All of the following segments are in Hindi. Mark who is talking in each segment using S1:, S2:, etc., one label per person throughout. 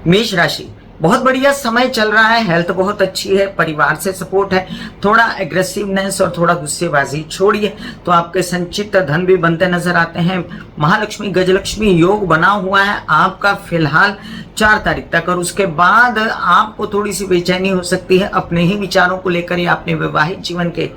S1: मेष राशि, बहुत बढ़िया समय चल रहा है, हेल्थ बहुत अच्छी है, परिवार से सपोर्ट है, थोड़ा एग्रेसिवनेस और थोड़ा गुस्सेबाजी छोड़िए तो आपके संचित धन भी बनते नजर आते हैं। महालक्ष्मी गजलक्ष्मी योग बना हुआ है आपका फिलहाल 4 तारीख तक, और उसके बाद आपको थोड़ी सी बेचैनी हो सकती है अपने ही विचारों को लेकर या अपने वैवाहिक जीवन के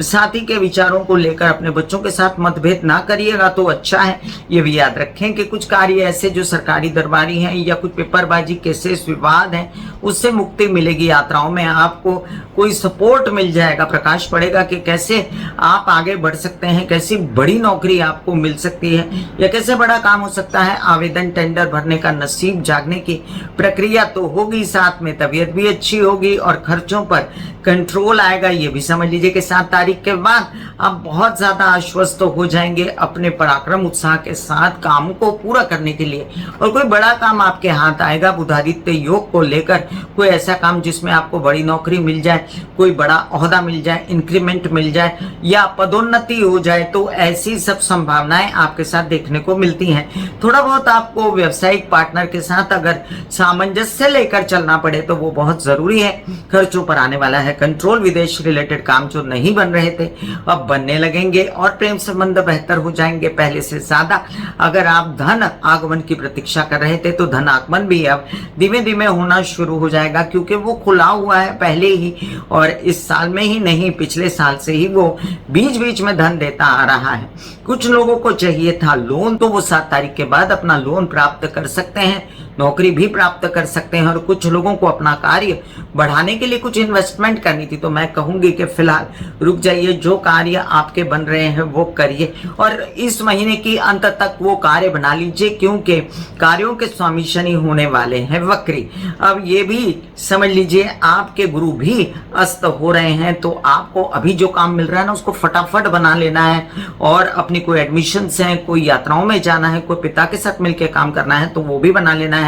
S1: साथी के विचारों को लेकर। अपने बच्चों के साथ मतभेद ना करिएगा तो अच्छा है। ये भी याद रखें कि कुछ कार्य ऐसे जो सरकारी दरबारी हैं या कुछ पेपरबाजी केसेस विवाद हैं उससे मुक्ति मिलेगी। यात्राओं में आपको कोई सपोर्ट मिल जाएगा, प्रकाश पड़ेगा कि कैसे आप आगे बढ़ सकते हैं, कैसी बड़ी नौकरी आपको मिल सकती है या कैसे बड़ा काम हो सकता है। आवेदन टेंडर भरने का नसीब जागने की प्रक्रिया तो होगी, साथ में तबीयत भी अच्छी होगी और खर्चों पर कंट्रोल आएगा। ये भी समझ लीजिए कि 7 तारीख के बाद आप बहुत ज्यादा आश्वस्त हो जाएंगे अपने पराक्रम उत्साह के साथ काम को पूरा करने के लिए, और कोई बड़ा काम आपके हाथ आएगा बुधादित्य योग को लेकर। कोई ऐसा काम जिसमें आपको बड़ी नौकरी मिल जाए, कोई बड़ा ओहदा मिल जाए, इंक्रीमेंट मिल जाए या पदोन्नति हो जाए, तो ऐसी सब संभावनाएं आपके साथ देखने को मिलती हैं। थोड़ा बहुत आपको व्यावसायिक पार्टनर के साथ अगर सामंजस्य लेकर चलना पड़े तो वो बहुत जरूरी है। खर्चों पर आने वाला है कंट्रोल। विदेश रिलेटेड काम जो नहीं बन रहे थे अब बनने लगेंगे और प्रेम संबंध बेहतर हो जाएंगे पहले से ज्यादा। अगर आप धन आगमन की प्रतीक्षा कर रहे थे तो धन आगमन भी अब धीमे धीमे होना शुरू हो जाएगा, क्योंकि वो खुला हुआ है पहले ही, और इस साल में ही नहीं पिछले साल से ही वो बीच बीच में धन देता आ रहा है। कुछ लोगों को चाहिए था लोन, तो वो 7 तारीख के बाद अपना लोन प्राप्त कर सकते हैं, नौकरी भी प्राप्त कर सकते हैं। और कुछ लोगों को अपना कार्य बढ़ाने के लिए कुछ इन्वेस्टमेंट करनी थी, तो मैं कहूंगी कि फिलहाल रुक जाइए, जो कार्य आपके बन रहे हैं वो करिए और इस महीने की अंत तक वो कार्य बना लीजिए, क्योंकि कार्यों के स्वामी शनि होने वाले हैं वक्री। अब ये भी समझ लीजिए आपके गुरु भी अस्त हो रहे हैं, तो आपको अभी जो काम मिल रहा है ना उसको फटाफट बना लेना है। और अपनी कोई एडमिशन है, कोई यात्राओं में जाना है, कोई पिता के साथ मिलकर काम करना है तो वो भी बना लेना है।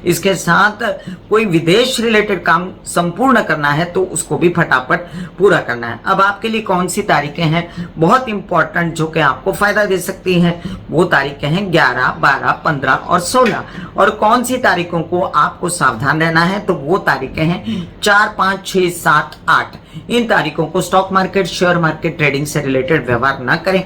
S1: इसके साथ कोई विदेश रिलेटेड काम संपूर्ण करना है तो उसको भी फटाफट पूरा करना है। अब आपके लिए कौन सी तारीखें हैं बहुत इंपॉर्टेंट जो कि आपको फायदा दे सकती हैं, वो तारीखें हैं 11, 12, 15 और 16। और कौन सी तारीखों को आपको सावधान रहना है तो वो तारीखें हैं 4, 5, 6, 7, 8। इन तारीखों को stock market, share market, trading से रिलेटेड व्यवहार न करें।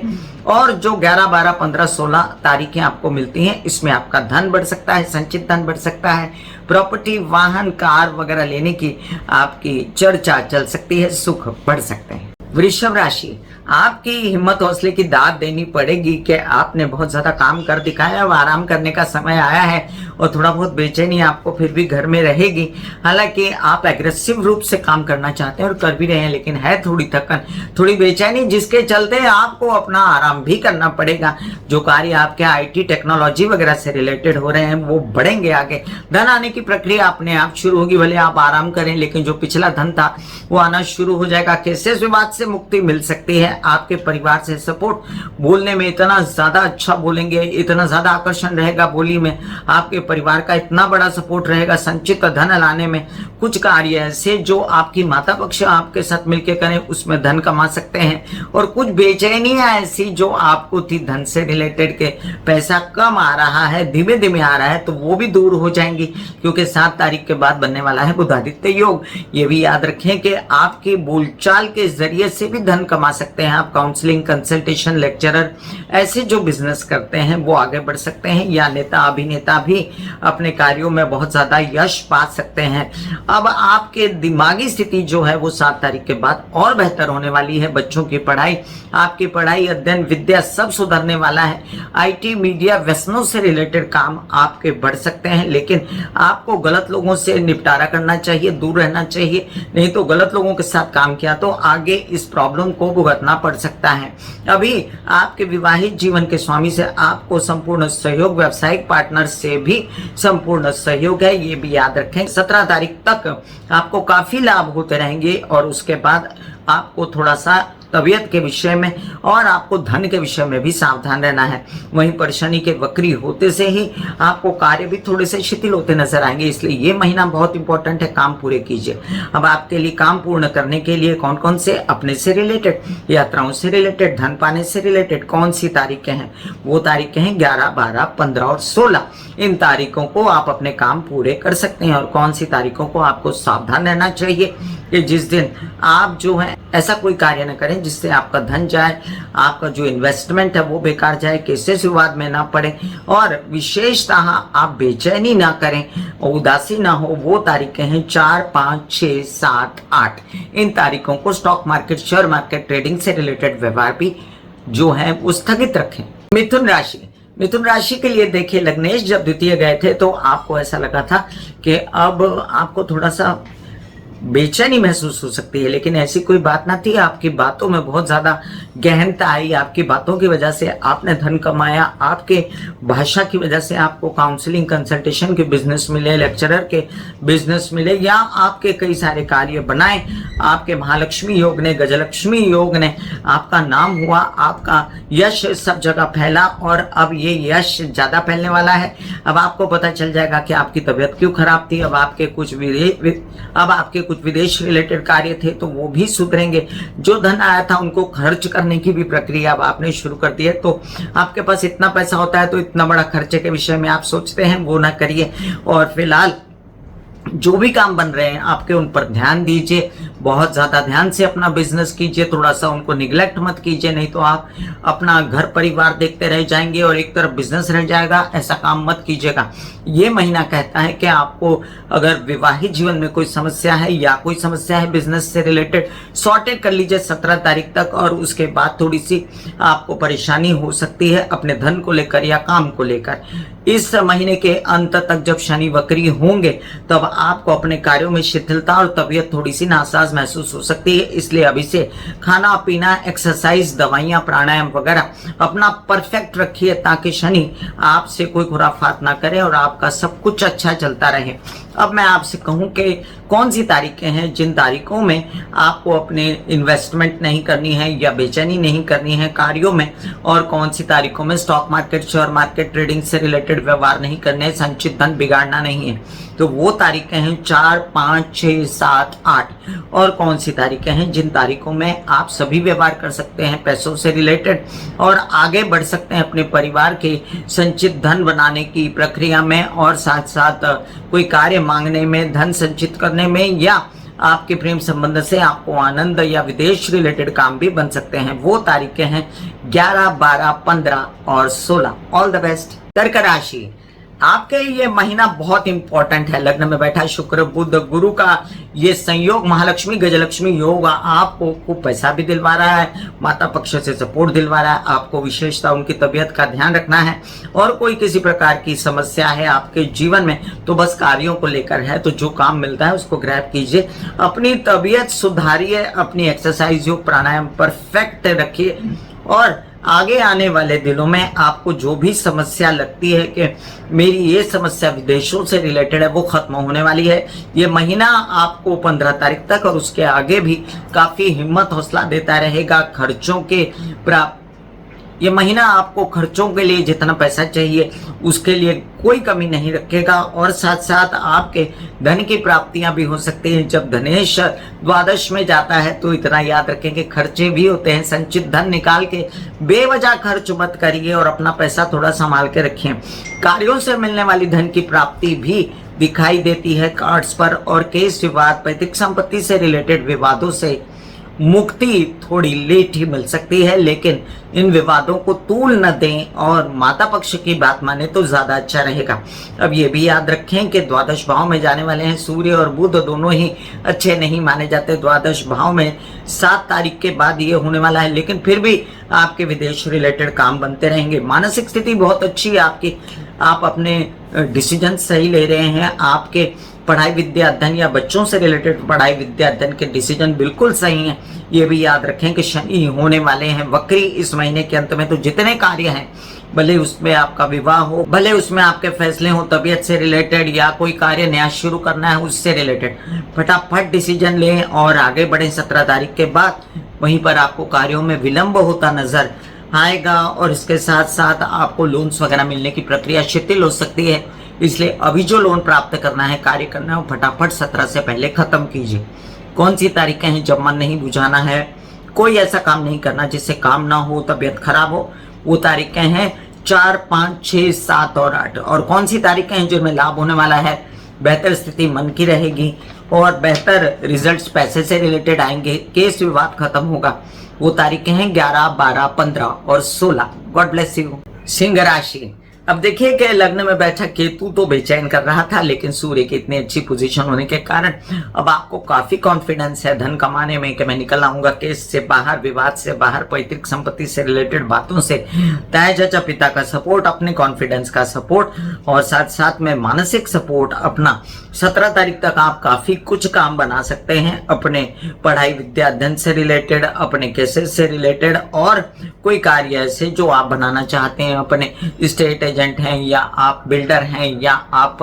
S1: और जो 11, 12, 15, 16 तारीखें आपको मिलती हैं इसमें आपका धन बढ़ सकता है, संचित धन बढ़ सकता है, प्रॉपर्टी, वाहन, कार वगैरह लेने की आपकी चर्चा चल सकती है, सुख बढ़ सकते हैं। वृषभ राशि, आपकी हिम्मत हौसले की दाद देनी पड़ेगी कि आपने बहुत ज्यादा काम कर दिखाया, अब आराम करने का समय आया है और थोड़ा बहुत बेचैनी आपको फिर भी घर में रहेगी। हालांकि आप एग्रेसिव रूप से काम करना चाहते हैं और कर भी रहे हैं, लेकिन है थोड़ी थकन, थोड़ी बेचैनी, जिसके चलते आपको अपना आराम भी करना पड़ेगा। जो कार्य आपके IT टेक्नोलॉजी वगैरह से रिलेटेड हो रहे हैं वो बढ़ेंगे आगे। धन आने की प्रक्रिया अपने आप शुरू होगी, भले आप आराम करें लेकिन जो पिछला धन था वो आना शुरू हो जाएगा। केसेस विवाद से मुक्ति मिल सकती है। आपके परिवार से सपोर्ट, बोलने में इतना ज्यादा अच्छा बोलेंगे, इतना ज्यादा आकर्षण रहेगा बोली में, आपके परिवार का इतना बड़ा सपोर्ट रहेगा संचित धन लाने में। कुछ कार्य ऐसे जो आपकी माता पक्ष आपके साथ मिलकर करें उसमें धन कमा सकते हैं। और कुछ बेचैनियां ऐसी जो आपको थी धन से रिलेटेड के पैसा कम आ रहा है, धीमे धीमे आ रहा है, तो वो भी दूर हो जाएंगी, क्योंकि 7 तारीख के बाद बनने वाला है बुधादित्य योग। ये भी याद रखें कि आपकी बोलचाल के जरिए से भी धन कमा सकते हैं। आप काउंसलिंग, कंसल्टेशन, लेक्चरर, ऐसे जो बिजनेस करते हैं वो आगे बढ़ सकते हैं, या नेता अभिनेता भी अपने कार्यों में बहुत ज्यादा यश पा सकते हैं। अब आपके दिमागी स्थिति जो है वो 7 तारीख के बाद और बेहतर होने वाली है। बच्चों की पढ़ाई, आपकी पढ़ाई, अध्ययन, विद्या सब सुधरने वाला है। IT, मीडिया, व्यसनों से रिलेटेड काम आपके बढ़ सकते हैं, लेकिन आपको गलत लोगों से निपटारा करना चाहिए, दूर रहना चाहिए, नहीं तो गलत लोगों के साथ काम किया तो आगे इस प्रॉब्लम को भुगतना पड़ सकता है। अभी आपके विवाहित जीवन के स्वामी से आपको संपूर्ण सहयोग, व्यावसायिक पार्टनर से भी संपूर्ण सहयोग है, ये भी याद रखें। 17 तारीख तक आपको काफी लाभ होते रहेंगे और उसके बाद आपको थोड़ा सा तबीयत के विषय में और आपको धन के विषय में भी सावधान रहना है। वहीं पर शनि के वक्री होते से ही आपको कार्य भी थोड़े से शिथिल होते नजर आएंगे, इसलिए ये महीना बहुत इंपॉर्टेंट है, काम पूरे कीजिए। अब आपके लिए काम पूर्ण करने के लिए कौन कौन से अपने से रिलेटेड, यात्राओं से रिलेटेड, धन पाने से रिलेटेड कौन सी तारीखें हैं, वो तारीखें हैं 11, 12, 15 और 16। इन तारीखों को आप अपने काम पूरे कर सकते हैं। और कौन सी तारीखों को आपको सावधान रहना चाहिए कि जिस दिन आप जो है ऐसा कोई कार्य न करें जिससे आपका धन जाए, आपका जो इन्वेस्टमेंट है वो बेकार जाए, केसेस विवाद में ना पड़े और विशेषतः आप बेचैनी ना करें और उदासी ना हो। वो तारीखें हैं 4, 5, 6, 7, 8। इन तारीखों को stock market, share market, trading से रिलेटेड व्यवहार भी जो है वो स्थगित रखें। मिथुन राशि के लिए देखिए, लग्नेश जब द्वितीय गए थे तो आपको ऐसा लगा था कि अब आपको थोड़ा सा बेचैनी महसूस हो सकती है, लेकिन ऐसी कोई बात ना थी। आपकी बातों में बहुत ज्यादा गहनता आई, आपकी बातों की वजह से आपने धन कमाया, आपके भाषा की वजह से आपको काउंसलिंग, कंसल्टेशन के बिजनेस मिले, लेक्चरर के बिजनेस मिले, या आपके कई सारे कार्य बनाए। आपके महालक्ष्मी योग ने, गजलक्ष्मी योग ने आपका नाम हुआ, आपका यश सब जगह फैला और अब ये यश ज्यादा फैलने वाला है। अब आपको पता चल जाएगा कि आपकी तबीयत क्यों खराब थी। अब आपके कुछ विदेश रिलेटेड कार्य थे तो वो भी सुधरेंगे। जो धन आया था उनको खर्च करने की भी प्रक्रिया अब आपने शुरू कर दी है। तो आपके पास इतना पैसा होता है तो इतना बड़ा खर्चे के विषय में आप सोचते हैं, वो ना करिए। और फिलहाल जो भी काम बन रहे हैं आपके, उन पर ध्यान दीजिए, बहुत ज्यादा ध्यान से अपना बिजनेस कीजिए, थोड़ा सा उनको निगलेक्ट मत कीजिए, नहीं तो आप अपना घर परिवार देखते रह जाएंगे और एक तरफ बिजनेस रह जाएगा। ऐसा काम मत कीजिएगा। ये महीना कहता है कि आपको अगर विवाहित जीवन में कोई समस्या है या कोई समस्या है बिजनेस से रिलेटेड, सॉर्टेड कर लीजिए 17 तारीख तक, और उसके बाद थोड़ी सी आपको परेशानी हो सकती है अपने धन को लेकर या काम को लेकर। इस महीने के अंत तक जब शनि वक्री होंगे तब आपको अपने कार्यों में शिथिलता और तबीयत थोड़ी सी नासाज महसूस हो सकती है। इसलिए अभी से खाना पीना, एक्सरसाइज, दवाइयां, प्राणायाम वगैरह अपना परफेक्ट रखिए ताकि शनि आपसे कोई खुराफात ना करे और आपका सब कुछ अच्छा चलता रहे। अब मैं आपसे कहूं कि कौन सी तारीखें हैं जिन तारीखों में आपको अपने इन्वेस्टमेंट नहीं करनी है या बेचैनी नहीं करनी है कार्यों में, और कौन सी तारीखों में stock market, share market, trading से रिलेटेड व्यवहार नहीं करने, संचित धन बिगाड़ना नहीं है। तो वो तारीखें हैं 4, 5, 6, 7, 8। और कौन सी तारीखें हैं जिन तारीखों में आप सभी व्यवहार कर सकते हैं पैसों से रिलेटेड और आगे बढ़ सकते हैं अपने परिवार के संचित धन बनाने की प्रक्रिया में, और साथ साथ कोई कार्य मांगने में, धन संचित करने में, या आपके प्रेम संबंध से आपको आनंद या विदेश रिलेटेड काम भी बन सकते हैं। वो तारीखें हैं 11, 12, 15 और 16। All the best. कर्क राशि, आपके ये महीना बहुत इंपॉर्टेंट है। लग्न में बैठा शुक्र, बुध, गुरु का ये संयोग, महालक्ष्मी गजलक्ष्मी योग आपको खूब पैसा भी दिलवा रहा है, माता पक्ष से सपोर्ट दिलवा रहा है। आपको विशेषता उनकी तबीयत का ध्यान रखना है, और कोई किसी प्रकार की समस्या है आपके जीवन में तो बस कार्यों को लेकर है, तो जो काम मिलता है उसको ग्रैब कीजिए, अपनी तबीयत सुधारिए, अपनी एक्सरसाइज, योग, प्राणायाम परफेक्ट रखिए, और आगे आने वाले दिनों में आपको जो भी समस्या लगती है कि मेरी ये समस्या विदेशों से रिलेटेड है, वो खत्म होने वाली है। ये महीना आपको 15 तारीख तक और उसके आगे भी काफी हिम्मत हौसला देता रहेगा। खर्चों के ये महीना आपको खर्चों के लिए जितना पैसा चाहिए उसके लिए कोई कमी नहीं रखेगा, और साथ साथ आपके धन की प्राप्तियां भी हो सकती हैं। जब धनेश द्वादश में जाता है तो इतना याद रखें कि खर्चे भी होते हैं। संचित धन निकाल के बेवजह खर्च मत करिए और अपना पैसा थोड़ा संभाल के रखें। कार्यों से मिलने वाली धन की प्राप्ति भी दिखाई देती है कार्ड्स पर, और केस विवाद, पैतृक संपत्ति से रिलेटेड विवादों से मुक्ति थोड़ी लेट ही मिल सकती है, लेकिन इन विवादों को तूल न दें और माता पक्ष की बात माने तो ज्यादा अच्छा रहेगा। अब ये भी याद रखें कि द्वादश भाव में जाने वाले हैं सूर्य और बुध, दोनों ही अच्छे नहीं माने जाते। द्वादश भाव में 7 तारीख के बाद ये होने वाला है, लेकिन फिर भी आपके विदेश रिलेटेड काम बनते रहेंगे। मानसिक स्थिति बहुत अच्छी है आपकी, आप अपने डिसीजन सही ले रहे हैं। आपके पढ़ाई विद्या अध्ययन या बच्चों से रिलेटेड पढ़ाई विद्या अध्ययन के डिसीजन बिल्कुल सही हैं। ये भी याद रखें कि शनि होने वाले हैं वक्री इस महीने के अंत में, तो जितने कार्य हैं भले उसमें आपका विवाह हो, भले उसमें आपके फैसले हो तबीयत से रिलेटेड या कोई कार्य नया शुरू करना है उससे रिलेटेड, फटाफट डिसीजन लें और आगे बढ़ें 17 तारीख के बाद। वहीं पर आपको कार्यों में विलंब होता नजर आएगा और इसके साथ साथ आपको लोन्स वगैरह मिलने की प्रक्रिया शिथिल हो सकती है। इसलिए अभी जो लोन प्राप्त करना है, कार्य करना है, वो फटाफट 17 से पहले खत्म कीजिए। कौन सी तारीखें हैं जब मन नहीं बुझाना है, कोई ऐसा काम नहीं करना जिससे काम ना हो, तबीयत खराब हो, वो तारीखें हैं 4, 5, 6, 7 और 8। और कौन सी तारीखें हैं जिनमें लाभ होने वाला है, बेहतर स्थिति मन की रहेगी और बेहतर रिजल्ट्स पैसे से रिलेटेड आएंगे, केस विवाद खत्म होगा, वो तारीखें हैं 11, 12, 15 और 16। God bless you. सिंह राशि, अब देखिए कि लग्न में बैठा केतु तो बेचैन कर रहा था, लेकिन सूर्य की इतनी अच्छी पोजीशन होने के कारण अब आपको काफी कॉन्फिडेंस है धन कमाने में कि मैं निकल आऊंगा केस से बाहर, विवाद से बाहर, पैतृक संपत्ति से रिलेटेड बातों से। ताया चाचा पिता का सपोर्ट, अपने कॉन्फिडेंस का सपोर्ट और साथ साथ में मानसिक सपोर्ट अपना। 17 तारीख तक आप काफी कुछ काम बना सकते हैं अपने पढ़ाई विद्या अध्ययन से रिलेटेड, अपने केसेस से रिलेटेड और कोई कार्य ऐसे जो आप बनाना चाहते हैं, अपने स्टेट एजेंट हैं या आप बिल्डर हैं या आप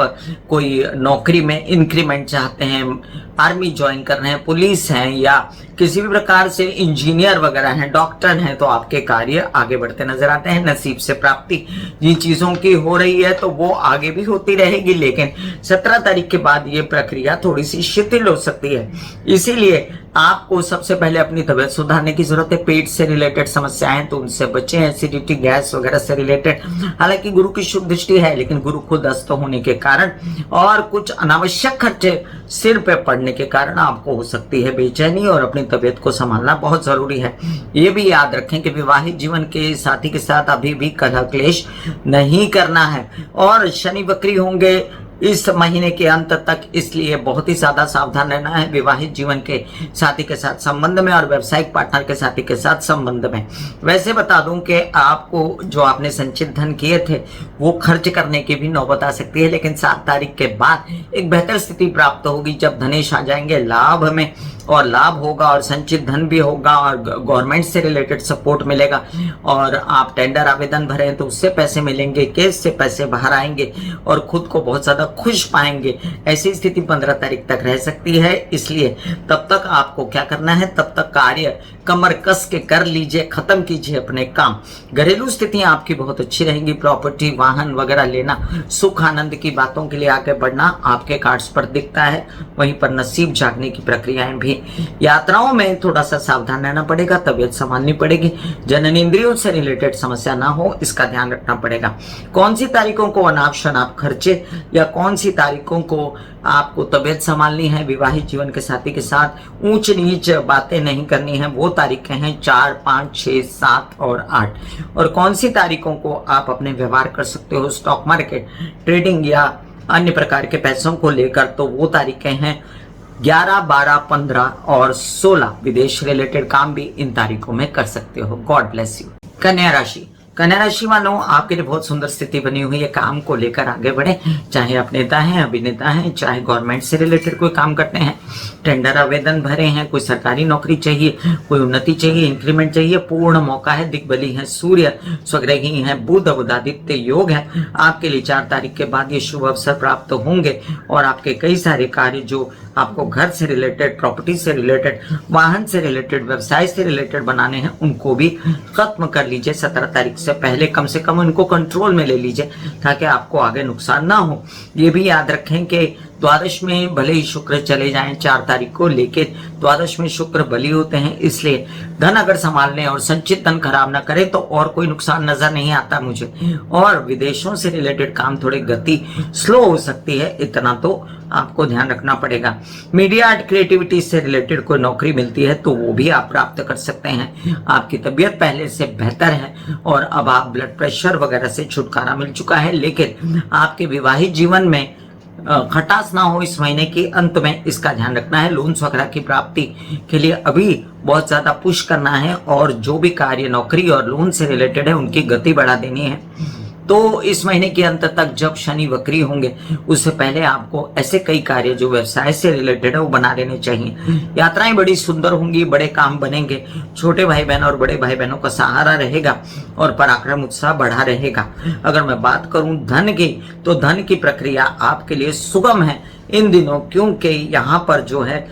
S1: कोई नौकरी में इंक्रीमेंट चाहते हैं, आर्मी ज्वाइन कर रहे हैं, पुलिस हैं या किसी भी प्रकार से इंजीनियर वगैरह हैं, डॉक्टर हैं, तो आपके कार्य आगे बढ़ते नजर आते हैं। नसीब से प्राप्ति जिन चीजों की हो रही है तो वो आगे भी होती रहेगी, लेकिन 17 तारीख के बाद ये प्रक्रिया थोड़ी सी शिथिल हो सकती है। इसीलिए आपको सबसे पहले अपनी तबीयत सुधारने की जरूरत है। पेट से रिलेटेड समस्याएं तो उनसे बचें, एसिडिटी गैस वगैरह से रिलेटेड। हालांकि गुरु की शुभ दृष्टि है, लेकिन गुरु खुद अस्त होने के कारण और कुछ अनावश्यक खर्चे सिर पे पड़ने के कारण आपको हो सकती है बेचैनी और अपनी तबीयत को संभालना बहुत जरूरी है। ये भी याद रखें कि विवाहित जीवन के साथी के साथ अभी भी कलह क्लेश नहीं करना है और शनि वक्री होंगे इस महीने के अंत तक, इसलिए बहुत ही ज्यादा सावधान रहना है विवाहित जीवन के साथी के साथ संबंध में और व्यावसायिक पार्टनर के साथी के साथ संबंध में। वैसे बता दूं कि आपको जो आपने संचित धन किए थे वो खर्च करने की भी नौबत आ सकती है, लेकिन 7 तारीख के बाद एक बेहतर स्थिति प्राप्त होगी जब धनेश आ जाएंगे लाभ में और लाभ होगा और संचित धन भी होगा और गवर्नमेंट से रिलेटेड सपोर्ट मिलेगा और आप टेंडर आवेदन भरे तो उससे पैसे मिलेंगे, केस से पैसे बाहर आएंगे और खुद को बहुत ज्यादा खुश पाएंगे। ऐसी स्थिति 15 तारीख तक रह सकती है, इसलिए तब तक आपको क्या करना है, तब तक कार्य कमर कस के कर लीजिए, खत्म कीजिए अपने काम। घरेलू स्थितियां आपकी बहुत अच्छी रहेंगी, प्रॉपर्टी वाहन वगैरह लेना, सुख आनंद की बातों के लिए आगे बढ़ना आपके कार्ड्स पर दिखता है। वहीं पर नसीब जागने की प्रक्रियाएं भी। यात्राओं में थोड़ा सा सावधान रहना पड़ेगा, तबीयत संभालनी पड़ेगी, जननेंद्रियों से रिलेटेड समस्या ना हो इसका ध्यान रखना पड़ेगा। कौन सी तारीखों को अनाप शनाप खर्चे या कौन सी तारीखों को आपको तबीयत संभालनी है, विवाहित जीवन के साथी के साथ ऊंच नीच बातें नहीं करनी है, वो तारीखें हैं 4, 5, 6, 7 और 8। और कौन सी तारीखों को आप अपने व्यवहार कर सकते हो स्टॉक मार्केट, ट्रेडिंग या अन्य प्रकार के पैसों को लेकर, तो वो तारीखें हैं 11, 12, 15 और 16। विदेश रिलेटेड काम भी इन तारीखों में कर सकते हो। God bless you. कन्या राशि, कन्या राशि वालों आपके लिए बहुत सुंदर स्थिति बनी हुई है। काम को लेकर आगे बढ़े, चाहे आप नेता हैं, अभिनेता हैं, चाहे गवर्नमेंट से रिलेटेड कोई काम करते हैं, टेंडर आवेदन भरे हैं, कोई सरकारी नौकरी चाहिए, कोई उन्नति चाहिए, इंक्रीमेंट चाहिए, पूर्ण मौका है। दिग्बली है सूर्य, स्वग्रही है बुध, बुधादित्य योग है। आपके लिए 4 तारीख के बाद ये शुभ अवसर प्राप्त होंगे और आपके कई सारे कार्य जो आपको घर से रिलेटेड, प्रॉपर्टी से रिलेटेड, वाहन से रिलेटेड, व्यवसाय से रिलेटेड बनाने हैं उनको भी खत्म कर लीजिए 17 तारीख से पहले। कम से कम उनको कंट्रोल में ले लीजिए ताकि आपको आगे नुकसान ना हो। ये भी याद रखें कि द्वादश में भले ही शुक्र चले जाएं 4 तारीख को, लेकिन द्वादश में शुक्र बली होते हैं, इसलिए धन अगर संभालने और संचित धन खराब ना करें तो और कोई नुकसान नजर नहीं आता मुझे। और विदेशों से रिलेटेड काम थोड़ी गति स्लो हो सकती है, इतना तो आपको ध्यान रखना पड़ेगा। मीडिया आर्ट क्रिएटिविटी से रिलेटेड कोई नौकरी मिलती है तो वो भी आप प्राप्त कर सकते हैं। आपकी तबीयत पहले से बेहतर है और अब आप ब्लड प्रेशर वगैरह से छुटकारा मिल चुका है, लेकिन आपके विवाहित जीवन में खटास ना हो इस महीने के अंत में, इसका ध्यान रखना है। लोन्स वगैरह की प्राप्ति के लिए अभी बहुत ज्यादा पुश करना है और जो भी कार्य नौकरी और लोन से रिलेटेड है उनकी गति बढ़ा देनी है। तो इस महीने के अंत तक जब शनि वक्री होंगे उससे पहले आपको ऐसे कई कार्य जो व्यवसाय से रिलेटेड है वो बना लेने चाहिए। यात्राएं बड़ी सुंदर होंगी, बड़े काम बनेंगे, छोटे भाई बहन और बड़े भाई बहनों का सहारा रहेगा और पराक्रम उत्साह बढ़ा रहेगा। अगर मैं बात करूं धन की, तो धन की प्रक्रिया आपके लिए सुगम है इन दिनों, क्योंकि यहाँ पर जो है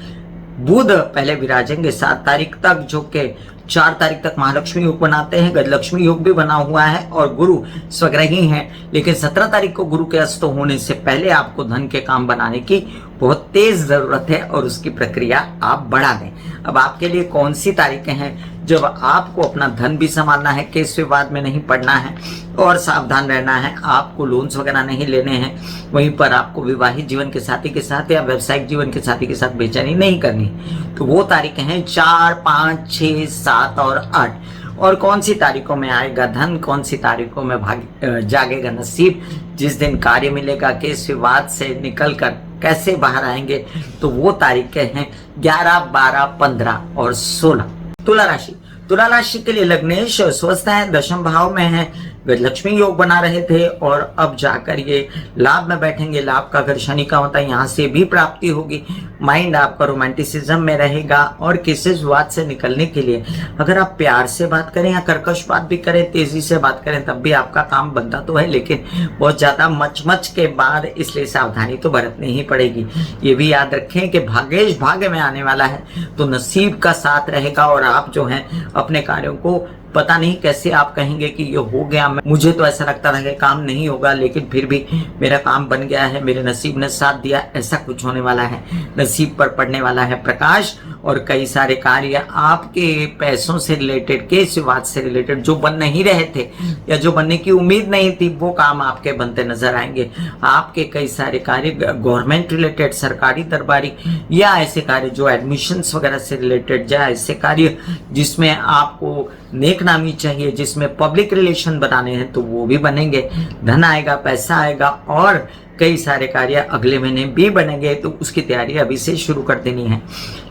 S1: बुध पहले विराजेंगे 7 तारीख तक, जो कि 4 तारीख तक महालक्ष्मी योग बनाते हैं, गजलक्ष्मी योग भी बना हुआ है और गुरु स्वग्रही हैं। लेकिन 17 तारीख को गुरु के अस्त होने से पहले आपको धन के काम बनाने की बहुत तेज जरूरत है और उसकी प्रक्रिया आप बढ़ा दें। अब आपके लिए कौन सी तारीखें हैं जब आपको अपना धन भी संभालना है, केस विवाद में नहीं पड़ना है और सावधान रहना है, आपको लोन्स वगैरह नहीं लेने हैं, वहीं पर आपको विवाहित जीवन के साथी के साथ या व्यावसायिक जीवन के साथी के साथ बेचैनी नहीं करनी। तो वो तारीखें हैं 4, 5, 6, 7 और 8। और कौन सी तारीखों में आएगा धन, कौन सी तारीखों में जागेगा नसीब, जिस दिन कार्य मिलेगा, केस विवाद से निकल कर कैसे बाहर आएंगे, तो वो तारीखें हैं 11, 12, 15 और 16। तुला राशि, तुला राशि के लिए लग्नेश स्वस्थ है, दशम भाव में है, गजलक्ष्मी योग बना रहे थे और अब जाकर ये लाभ में बैठेंगे। लाभ का घर शनि का होता है, यहाँ से भी प्राप्ति होगी। माइंड आपका रोमांटिसिज्म में रहेगा और किसी विवाद से निकलने के लिए अगर आप प्यार से बात करें या कर्कश बात भी करें, तेजी से बात करें, तब भी आपका काम बनता तो है, लेकिन बहुत ज्यादा मच के बाद, इसलिए सावधानी तो बरतनी ही पड़ेगी। ये भी याद रखें कि भाग्येश भाग्य में आने वाला है, तो नसीब का साथ रहेगा और आप जो है अपने कार्यों को पता नहीं कैसे आप कहेंगे कि ये हो गया, मुझे तो ऐसा लगता था कि काम नहीं होगा लेकिन फिर भी मेरा काम बन गया है, मेरे नसीब ने साथ दिया, ऐसा कुछ होने वाला है। नसीब पर पड़ने वाला है प्रकाश और कई सारे कार्य आपके पैसों से रिलेटेड, केस विवाद से रिलेटेड जो बन नहीं रहे थे या जो बनने की उम्मीद नहीं थी, वो काम आपके बनते नजर आएंगे। आपके कई सारे कार्य गवर्नमेंट रिलेटेड, सरकारी दरबारी या ऐसे कार्य जो एडमिशंस वगैरह से रिलेटेड, या ऐसे कार्य जिसमें आपको नेक नामी चाहिए, जिसमें पब्लिक रिलेशन बनाने हैं, तो वो भी बनेंगे। धन आएगा, पैसा आएगा और कई सारे कार्य अगले महीने भी बनेंगे, तो उसकी तैयारी अभी से शुरू कर देनी है।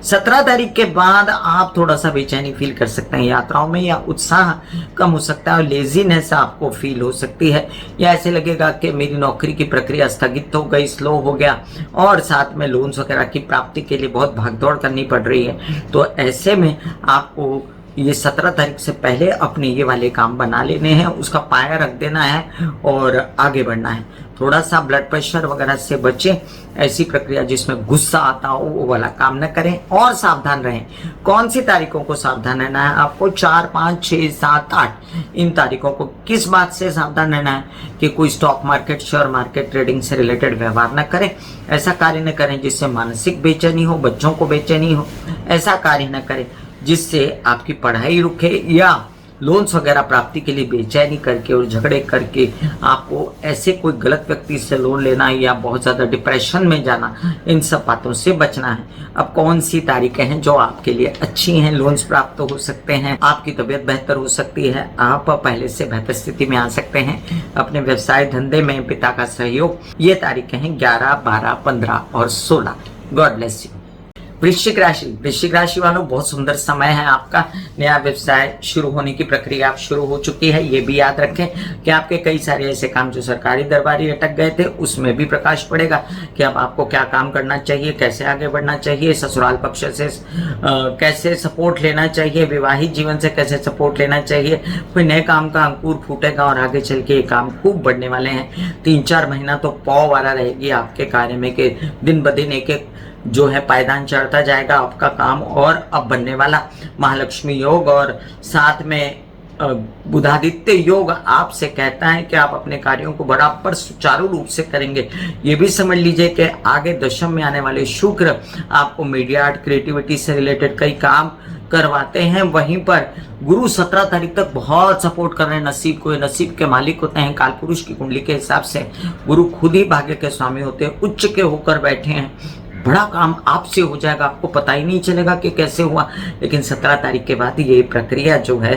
S1: 17 तारीख के बाद आप थोड़ा सा बेचैनी फील कर सकते हैं यात्राओं में, या उत्साह कम हो सकता है और लेजीनेस आपको फील हो सकती है, या ऐसे लगेगा कि मेरी नौकरी की प्रक्रिया स्थगित हो गई, स्लो हो गया और साथ में लोन्स वगैरह की प्राप्ति के लिए बहुत भागदौड़ करनी पड़ रही है। तो ऐसे में आपको ये 17 तारीख से पहले अपने ये वाले काम बना लेने हैं, उसका पाया रख देना है और आगे बढ़ना है। थोड़ा सा ब्लड प्रेशर वगैरह से बचें, ऐसी प्रक्रिया जिसमें गुस्सा आता हो वो वाला काम न करें और सावधान रहें। कौन सी तारीखों को सावधान रहना है आपको? 4, 5, 6, 7, 8 इन तारीखों को किस बात से सावधान रहना है कि कोई stock market, share market, trading से रिलेटेड व्यवहार न करें, ऐसा कार्य न करें जिससे मानसिक बेचैनी हो, बच्चों को बेचैनी हो, ऐसा कार्य न करें जिससे आपकी पढ़ाई रुके या लोन्स वगैरह प्राप्ति के लिए बेचैनी करके और झगड़े करके आपको ऐसे कोई गलत व्यक्ति से लोन लेना या बहुत ज्यादा डिप्रेशन में जाना, इन सब बातों से बचना है। अब कौन सी तारीखें हैं जो आपके लिए अच्छी हैं? लोन्स प्राप्त हो सकते हैं, आपकी तबीयत बेहतर हो सकती है, आप पहले से बेहतर स्थिति में आ सकते हैं, अपने व्यवसाय धंधे में पिता का सहयोग। ये तारीखें हैं 11, 12, 15 और 16। God bless you. वृश्चिक राशि, वृश्चिक राशि वालों बहुत सुंदर समय है आपका। नया व्यवसाय शुरू होने की प्रक्रिया आप शुरू हो चुकी है। ये भी याद रखें कि आपके कई सारे ऐसे काम जो सरकारी दरबारी अटक गए थे उसमें भी प्रकाश पड़ेगा कि अब आपको क्या काम करना चाहिए, कैसे आगे बढ़ना चाहिए, ससुराल पक्ष से कैसे सपोर्ट लेना चाहिए, विवाहित जीवन से कैसे सपोर्ट लेना चाहिए। कोई नए काम का अंकुर फूटेगा और आगे चल के ये काम खूब बढ़ने वाले हैं। 3-4 महीना तो पौ वाला रहेगी आपके कार्य में कि दिन ब दिन एक एक जो है पायदान चढ़ता जाएगा आपका काम। और अब बनने वाला महालक्ष्मी योग और साथ में बुधादित्य योग आपसे कहता है कि आप अपने कार्यों को बराबर सुचारू रूप से करेंगे। ये भी समझ लीजिए कि आगे दशम में आने वाले शुक्र आपको मीडिया आर्ट, क्रिएटिविटी से रिलेटेड कई काम करवाते हैं। वहीं पर गुरु 17 तारीख तक बहुत सपोर्ट कर रहे हैं नसीब को। नसीब के मालिक होते हैं काल पुरुष की कुंडली के हिसाब से गुरु खुद ही भाग्य के स्वामी होते हैं, उच्च के होकर बैठे हैं। बड़ा काम आपसे हो जाएगा, आपको पता ही नहीं चलेगा कि कैसे हुआ। लेकिन 17 तारीख के बाद ये प्रक्रिया जो है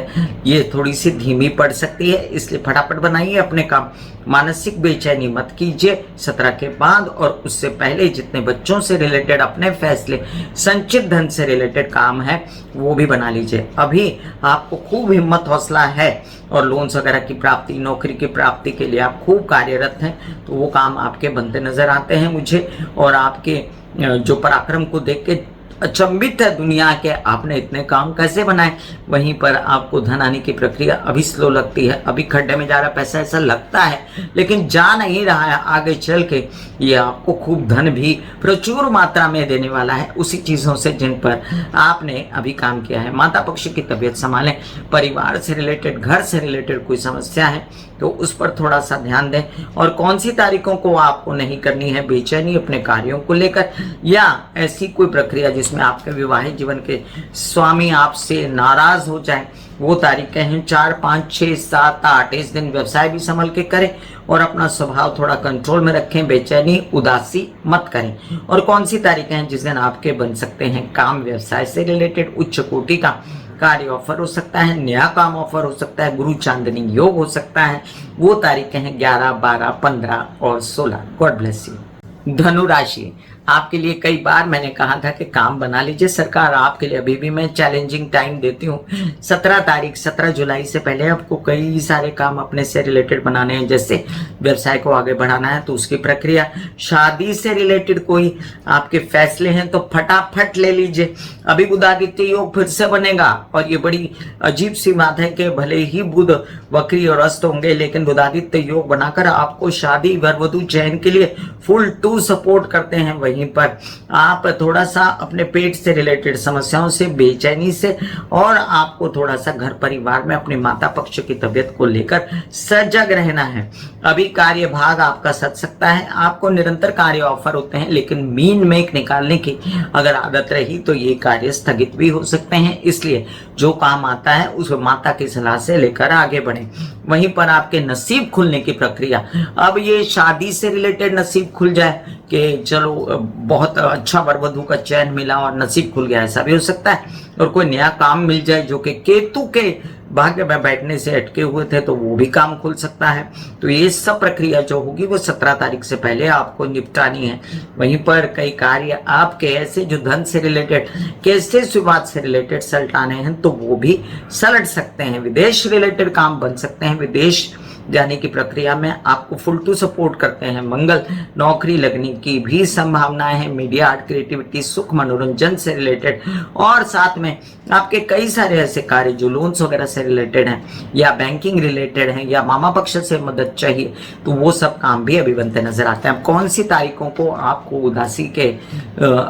S1: ये थोड़ी सी धीमी पड़ सकती है, इसलिए फटाफट बनाइए अपने काम। मानसिक बेचैनी मत कीजिए 17 के बाद, और उससे पहले जितने बच्चों से रिलेटेड अपने फैसले, संचित धन से रिलेटेड काम है वो भी बना लीजिए। अभी आपको खूब हिम्मत हौसला है और लोन्स वगैरह की प्राप्ति, नौकरी की प्राप्ति के लिए आप खूब कार्यरत हैं, तो वो काम आपके बनते नजर आते हैं मुझे। और आपके जो पराक्रम को देख के अचंभित है दुनिया के, आपने इतने काम कैसे बनाए। वहीं पर आपको धन आने की प्रक्रिया अभी स्लो लगती है, अभी खड्डे में जा रहा पैसा ऐसा लगता है, लेकिन जा नहीं रहा है। आगे चल के ये आपको खूब धन भी प्रचुर मात्रा में देने वाला है, उसी चीजों से जिन पर आपने अभी काम किया है। माता पक्ष की तबीयत संभालें, परिवार से रिलेटेड, घर से रिलेटेड कोई समस्या है तो उस पर थोड़ा सा ध्यान दें। और कौन सी तारीखों को आपको नहीं करनी है बेचैनी अपने कार्यों को लेकर, या ऐसी कोई प्रक्रिया जिसमें आपके विवाहित जीवन के स्वामी आपसे नाराज हो जाए, वो तारीखें हैं 4, 5, 6, 7, 8। इस दिन व्यवसाय भी संभल के करें और अपना स्वभाव थोड़ा कंट्रोल में रखें, बेचैनी उदासी मत करें। और कौन सी तारीखें हैं जिस दिन आपके बन सकते हैं काम व्यवसाय से रिलेटेड, उच्च कोटि का कार्य ऑफर हो सकता है, नया काम ऑफर हो सकता है, गुरु चांदनी योग हो सकता है। वो तारीखें हैं 11, 12, 15 और 16। God bless you. धनु राशि, आपके लिए कई बार मैंने कहा था कि काम बना लीजिए। सरकार आपके लिए अभी भी मैं चैलेंजिंग टाइम देती हूँ। 17 जुलाई से पहले आपको कई सारे काम अपने से रिलेटेड बनाने हैं। जैसे व्यवसाय को आगे बढ़ाना है तो उसकी प्रक्रिया, शादी से रिलेटेड कोई आपके फैसले हैं तो फटाफट ले लीजिए। अभी बुधादित्य योग फिर से बनेगा और ये बड़ी अजीब सी बात है कि भले ही बुध वक्री और अस्त होंगे, लेकिन बुधादित्य योग बनाकर आपको शादी, वर वधू चयन के लिए फुल टू सपोर्ट करते हैं। वहीं पर आप थोड़ा सा अपने पेट से रिलेटेड समस्याओं से, बेचैनी से, और आपको थोड़ा सा घर परिवार में अपनी माता पक्ष की तबीयत को लेकर सजग रहना है। अभी कार्य भाग आपका सज सकता है, आपको निरंतर कार्य ऑफर होते हैं, लेकिन मीन मेक निकालने की अगर आदत रही तो ये कार्य स्थगित भी हो सकते हैं। इसलिए जो काम आता है उस माता की सलाह से लेकर आगे बढ़े। वहीं पर आपके नसीब खुलने की प्रक्रिया, अब ये शादी से रिलेटेड नसीब खुल जाए कि चलो बहुत अच्छा वर वधू का चयन मिला और नसीब खुल गया, ऐसा भी हो सकता है। और कोई नया काम मिल जाए जो कि केतु के भाग्य में बैठने से अटके हुए थे तो वो भी काम खुल सकता है। तो ये सब प्रक्रिया जो होगी वो 17 तारीख से पहले आपको निपटानी है। वहीं पर कई कार्य आपके ऐसे जो धन से रिलेटेड, कैसे विवाद से रिलेटेड सलटाने हैं तो वो भी सलट सकते हैं। विदेश रिलेटेड काम बन सकते हैं, विदेश जाने की प्रक्रिया में आपको फुल टू सपोर्ट करते हैं। मंगल, नौकरी लगने की भी संभावनाएं हैं। मीडिया, आर्ट, क्रिएटिविटी, सुख, मनोरंजन से रिलेटेड, और साथ में आपके कई सारे ऐसे कार्य जो लोन्स वगैरह से रिलेटेड हैं या बैंकिंग रिलेटेड हैं या मामा पक्ष से मदद चाहिए, तो वो सब काम भी अभी बनते नजर आते हैं। अब कौन सी तारीखों को आपको उदासी के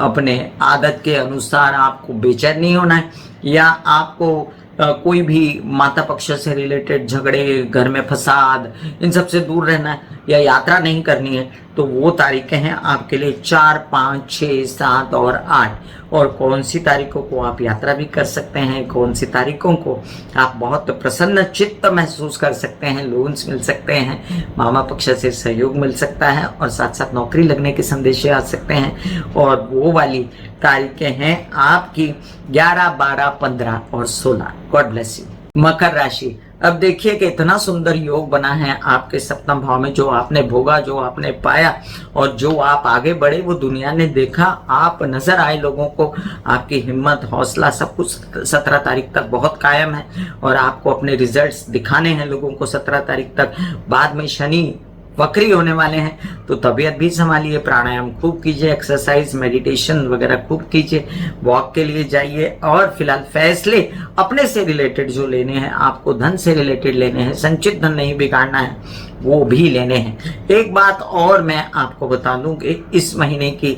S1: अपने आदत के अनुसार आपको बेचैन नहीं होना है, या आपको कोई भी माता पक्ष से रिलेटेड झगड़े, घर में फसाद, इन सब से दूर रहना है या यात्रा नहीं करनी है, तो वो तारीखें हैं आपके लिए 4, 5, 6, 7 और 8। और कौन सी तारीखों को आप यात्रा भी कर सकते हैं, कौन सी तारीखों को आप बहुत प्रसन्न चित्त महसूस कर सकते हैं, लोन्स मिल सकते हैं, मामा पक्ष से सहयोग मिल सकता है, और साथ साथ नौकरी लगने के संदेश आ सकते हैं। और वो वाली तारीखें हैं आपकी 11, 12, 15 और 16। God bless you. मकर राशि, अब देखिए कि इतना सुंदर योग बना है आपके सप्तम भाव में। जो आपने भोगा, जो आपने पाया और जो आप आगे बढ़े वो दुनिया ने देखा, आप नजर आए लोगों को, आपकी हिम्मत, हौसला सब कुछ 17 तारीख तक बहुत कायम है और आपको अपने रिजल्ट्स दिखाने हैं लोगों को 17 तारीख तक। बाद में शनि वक्री होने वाले हैं, तो तबीयत भी संभालिए, प्राणायाम खूब कीजिए, एक्सरसाइज, मेडिटेशन वगैरह खूब कीजिए, वॉक के लिए जाइए। और फिलहाल फैसले अपने से रिलेटेड जो लेने हैं, आपको धन से रिलेटेड लेने हैं, संचित धन नहीं बिगाड़ना है, वो भी लेने हैं। एक बात और मैं आपको बता दूं कि इस महीने की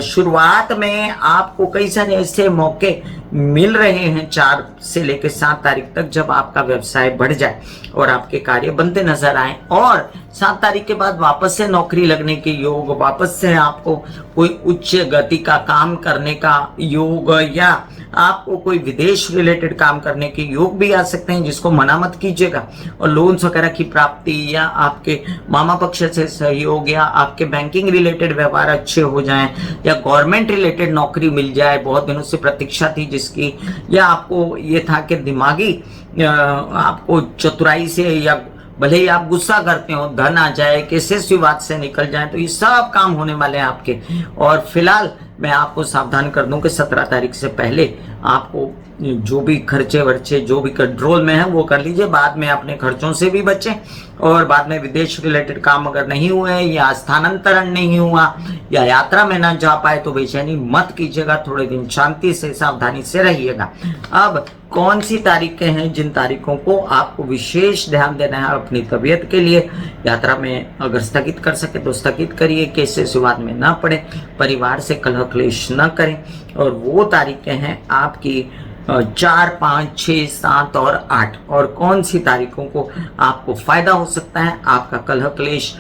S1: शुरुआत में आपको कई सारे ऐसे मौके मिल रहे हैं 4 से लेकर 7 तारीख तक, जब आपका व्यवसाय बढ़ जाए और आपके कार्य बनते नजर आए। और 7 तारीख के बाद वापस से नौकरी लगने के योग, वापस से आपको कोई उच्च गति का काम करने का योग, या आपको कोई विदेश रिलेटेड काम करने के योग भी आ सकते हैं, जिसको मना मत कीजिएगा। और लोन्स वगैरह की प्राप्ति, या आपके मामा पक्ष से सहयोग, या आपके बैंकिंग रिलेटेड व्यवहार अच्छे हो जाएं, या गवर्नमेंट रिलेटेड नौकरी मिल जाए, बहुत दिनों से प्रतीक्षा थी जिसकी, या आपको ये था कि दिमागी आपको चतुराई से, या भले ही आप गुस्सा करते हो, धन आ जाए, किसी विवाद से निकल जाए, तो ये सब काम होने वाले हैं आपके। और फिलहाल मैं आपको सावधान कर दूं कि 17 तारीख से पहले आपको जो भी खर्चे वर्चे जो भी कंट्रोल में है वो कर लीजिए। बाद में अपने खर्चों से भी बचें, और बाद में विदेश रिलेटेड काम अगर नहीं हुए या स्थानांतरण नहीं हुआ या यात्रा में ना जा पाए तो बेचैनी मत कीजिएगा। थोड़े दिन शांति से सावधानी से रहिएगा। अब कौन सी तारीखें हैं जिन तारीखों को आपको विशेष ध्यान देना है अपनी तबीयत के लिए? यात्रा में अगर स्थगित कर सके तो स्थगित करिए, केसेस विवाद में ना पड़े, परिवार से कलह क्लेश न करें। और वो तारीखें हैं आपकी 4, 5, 6, 7 और 8। और कौन सी तारीखों को आपको फायदा हो सकता है, आपका कलह क्लेश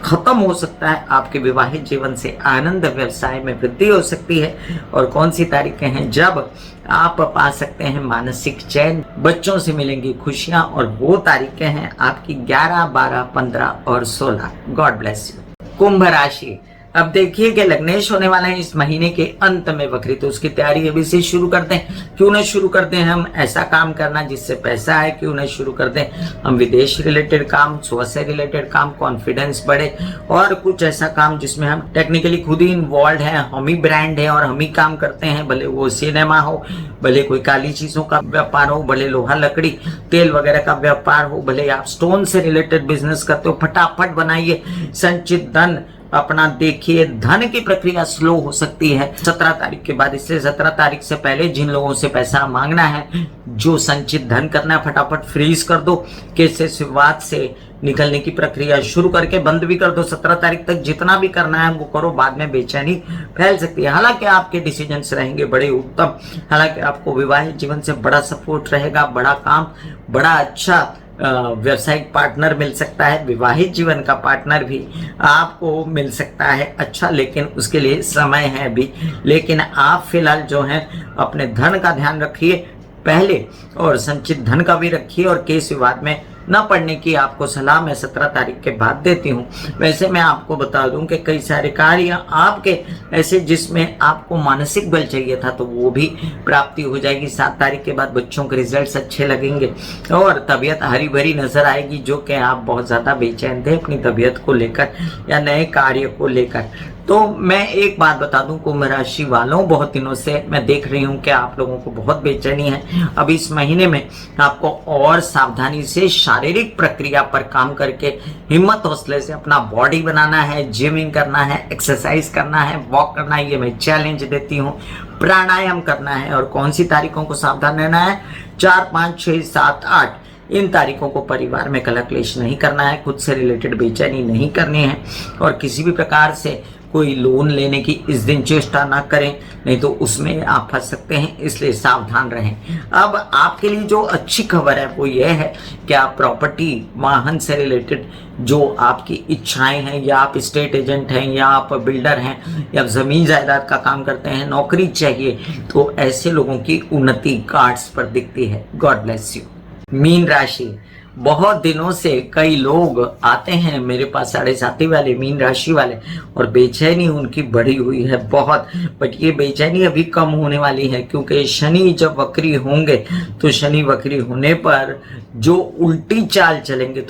S1: खत्म हो सकता है, आपके विवाहित जीवन से आनंद व्यवसाय में वृद्धि हो सकती है, और कौन सी तारीखें हैं जब आप पा सकते हैं मानसिक चैन, बच्चों से मिलेंगी खुशियां, और वो तारीखें हैं आपकी 11, 12, 15 और 16। God bless you. कुंभ राशि, अब देखिए कि लग्नेश होने वाला है इस महीने के अंत में वक्री, तो उसकी तैयारी अभी से शुरू करते हैं। क्यों न शुरू करते हैं हम ऐसा काम करना जिससे पैसा आए, क्यों न शुरू करते हैं हम विदेश रिलेटेड काम, स्व से रिलेटेड काम, कॉन्फिडेंस बढ़े, और कुछ ऐसा काम जिसमें हम टेक्निकली खुद ही इन्वॉल्व हैं, हम ही ब्रांड है और हम ही काम करते हैं, भले वो सिनेमा हो, भले कोई काली चीजों का व्यापार हो, भले लोहा लकड़ी तेल वगैरह का व्यापार हो, भले आप स्टोन से रिलेटेड बिजनेस करते हो, फटाफट बनाइए संचित धन अपना देखिए। धन की प्रक्रिया स्लो हो सकती है 17 तारीख के बाद, इससे 17 तारीख से पहले जिन लोगों से पैसा मांगना है, जो संचित धन करना है, फटाफट फ्रीज कर दो। केसेस विवाद से निकलने की प्रक्रिया शुरू करके बंद भी कर दो। 17 तारीख तक जितना भी करना है वो करो, बाद में बेचैनी फैल सकती है। हालांकि आपके डिसीजंस रहेंगे बड़े उत्तम, हालांकि आपको विवाहित जीवन से बड़ा सपोर्ट रहेगा, बड़ा काम, बड़ा अच्छा व्यवसायिक पार्टनर मिल सकता है, विवाहित जीवन का पार्टनर भी आपको मिल सकता है अच्छा, लेकिन उसके लिए समय है अभी। लेकिन आप फिलहाल जो है अपने धन का ध्यान रखिए पहले, और संचित धन का भी रखिए, और केस विवाद में न पड़ने की आपको सलाह मैं 17 तारीख के बाद देती हूँ। वैसे मैं आपको बता दूं कि कई सारे कार्य आपके ऐसे जिसमें आपको मानसिक बल चाहिए था तो वो भी प्राप्ति हो जाएगी। 7 तारीख के बाद बच्चों के रिजल्ट्स अच्छे लगेंगे और तबीयत हरी भरी नजर आएगी, जो कि आप बहुत ज्यादा बेचैन थे अपनी तबीयत को लेकर या नए कार्य को लेकर। तो मैं एक बात बता दूं कुंभ राशि वालों, बहुत दिनों से मैं देख रही हूं कि आप लोगों को बहुत बेचैनी है। अब इस महीने में आपको और सावधानी से शारीरिक प्रक्रिया पर काम करके हिम्मत हौसले से अपना बॉडी बनाना है, जिमिंग करना है, एक्सरसाइज करना है, वॉक करना है, ये मैं चैलेंज देती हूँ। प्राणायाम करना है, और कौन सी तारीखों को सावधान रहना है? 4, 5, 6, 7, 8 इन तारीखों को परिवार में कलह क्लेश नहीं करना है, खुद से रिलेटेड बेचैनी नहीं करनी है, और किसी भी प्रकार से कोई लोन लेने की इस दिन चेष्टा ना करें, नहीं तो उसमें आप फंस सकते हैं, इसलिए सावधान रहें। अब आपके लिए जो अच्छी खबर है वो ये है कि आप प्रॉपर्टी वाहन से रिलेटेड जो आपकी इच्छाएं हैं, या आप स्टेट एजेंट हैं, या आप बिल्डर हैं, या जमीन जायदाद का काम करते हैं, नौकरी चाहिए, तो ऐसे लोगों की उन्नति कार्ड्स पर दिखती है। God bless you. मीन राशि, बहुत दिनों से कई लोग आते हैं मेरे पास, 7.5 वाले मीन राशि वाले, और बेचैनी उनकी बढ़ी हुई है बहुत। बट ये बेचैनी अभी कम होने वाली है, क्योंकि शनि जब वक्री होंगे तो शनि वक्री होने पर जो उल्टी चाल चलेंगे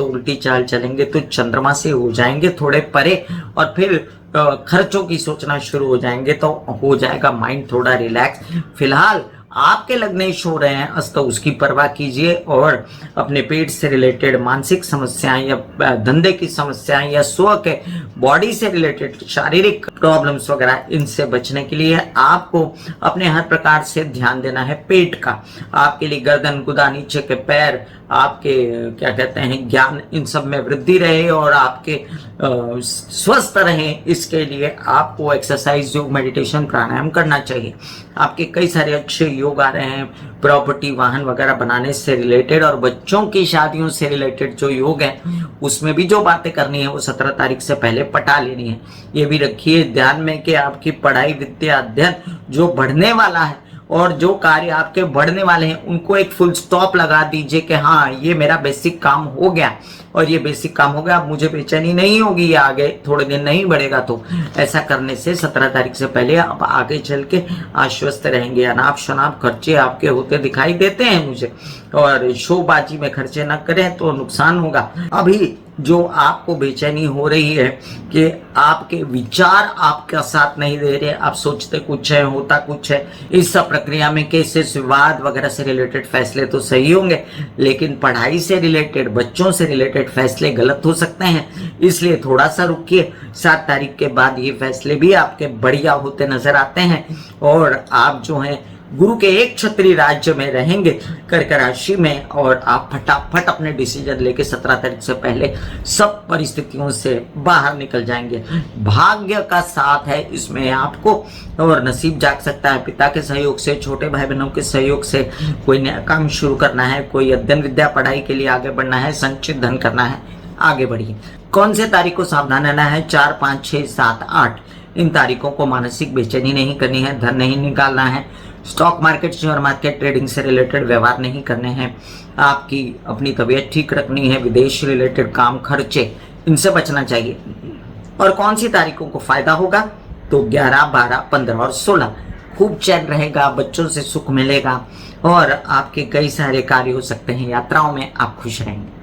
S1: तो चंद्रमा से हो जाएंगे थोड़े परे, और फिर खर्चों की सोचना शुरू हो जाएंगे, तो हो जाएगा माइंड थोड़ा रिलैक्स। फिलहाल आपके लग्नेश हो रहे हैं अस्त, उसकी परवाह कीजिए, और अपने पेट से रिलेटेड मानसिक समस्याएं या धंधे की समस्याएं या स्व के बॉडी से रिलेटेड शारीरिक प्रॉब्लम्स वगैरह, इनसे बचने के लिए आपको अपने हर प्रकार से ध्यान देना है पेट का। आपके लिए गर्दन, गुदा, नीचे के पैर, आपके क्या कहते हैं ज्ञान, इन सब में वृद्धि रहे और आपके स्वस्थ रहें, इसके लिए आपको एक्सरसाइज, योग, मेडिटेशन, प्राणायाम करना चाहिए। आपके कई सारे अच्छे योग आ रहे हैं प्रॉपर्टी, वाहन वगैरह बनाने से रिलेटेड, और बच्चों की शादियों से रिलेटेड जो योग है उसमें भी जो बातें करनी है वो 17 तारीख से पहले पटा लेनी है। ये भी रखिए ध्यान में कि आपकी पढ़ाई, विद्या, अध्ययन जो बढ़ने वाला है और जो कार्य आपके बढ़ने वाले हैं उनको एक फुल स्टॉप लगा दीजिए कि हाँ ये मेरा बेसिक काम हो गया, और ये बेसिक काम हो गया। अब मुझे बेचैनी नहीं होगी, ये आगे थोड़े दिन नहीं बढ़ेगा। तो ऐसा करने से 17 तारीख से पहले आप आगे चल के आश्वस्त रहेंगे। अनाप शनाप खर्चे आपके होते दिखाई देते हैं मुझे, और शोबाजी में खर्चे न करें तो नुकसान होगा। अभी जो आपको बेचैनी हो रही है कि आपके विचार आपका साथ नहीं दे रहे, आप सोचते कुछ है होता कुछ है, इस सब प्रक्रिया में केसेस विवाद वगैरह से रिलेटेड फैसले तो सही होंगे, लेकिन पढ़ाई से रिलेटेड, बच्चों से रिलेटेड फैसले गलत हो सकते हैं। इसलिए थोड़ा सा रुकिए, 7 तारीख के बाद ये फैसले भी आपके बढ़िया होते नजर आते हैं, और आप जो हैं गुरु के एक छत्री राज्य में रहेंगे, कर्क राशि में, और आप फटाफट अपने डिसीजन लेके 17 तारीख से पहले सब परिस्थितियों से बाहर निकल जाएंगे। भाग्य का साथ है इसमें आपको, और नसीब जाग सकता है। पिता के सहयोग से, छोटे भाई बहनों के सहयोग से कोई नया काम शुरू करना है, कोई अध्ययन विद्या पढ़ाई के लिए आगे बढ़ना है, संचित धन करना है, आगे बढ़िए। कौन से तारीख को सावधान रहना है? 4, 5, 6, 7, 8 इन तारीखों को मानसिक बेचैनी नहीं करनी है, धन नहीं निकालना है, stock market, share market, trading से रिलेटेड व्यवहार नहीं करने हैं, आपकी अपनी तबीयत ठीक रखनी है, विदेश रिलेटेड काम, खर्चे, इनसे बचना चाहिए। और कौन सी तारीखों को फायदा होगा? तो 11, 12, 15 और 16 खूब चैन रहेगा, बच्चों से सुख मिलेगा, और आपके कई सारे कार्य हो सकते हैं, यात्राओं में आप खुश रहेंगे।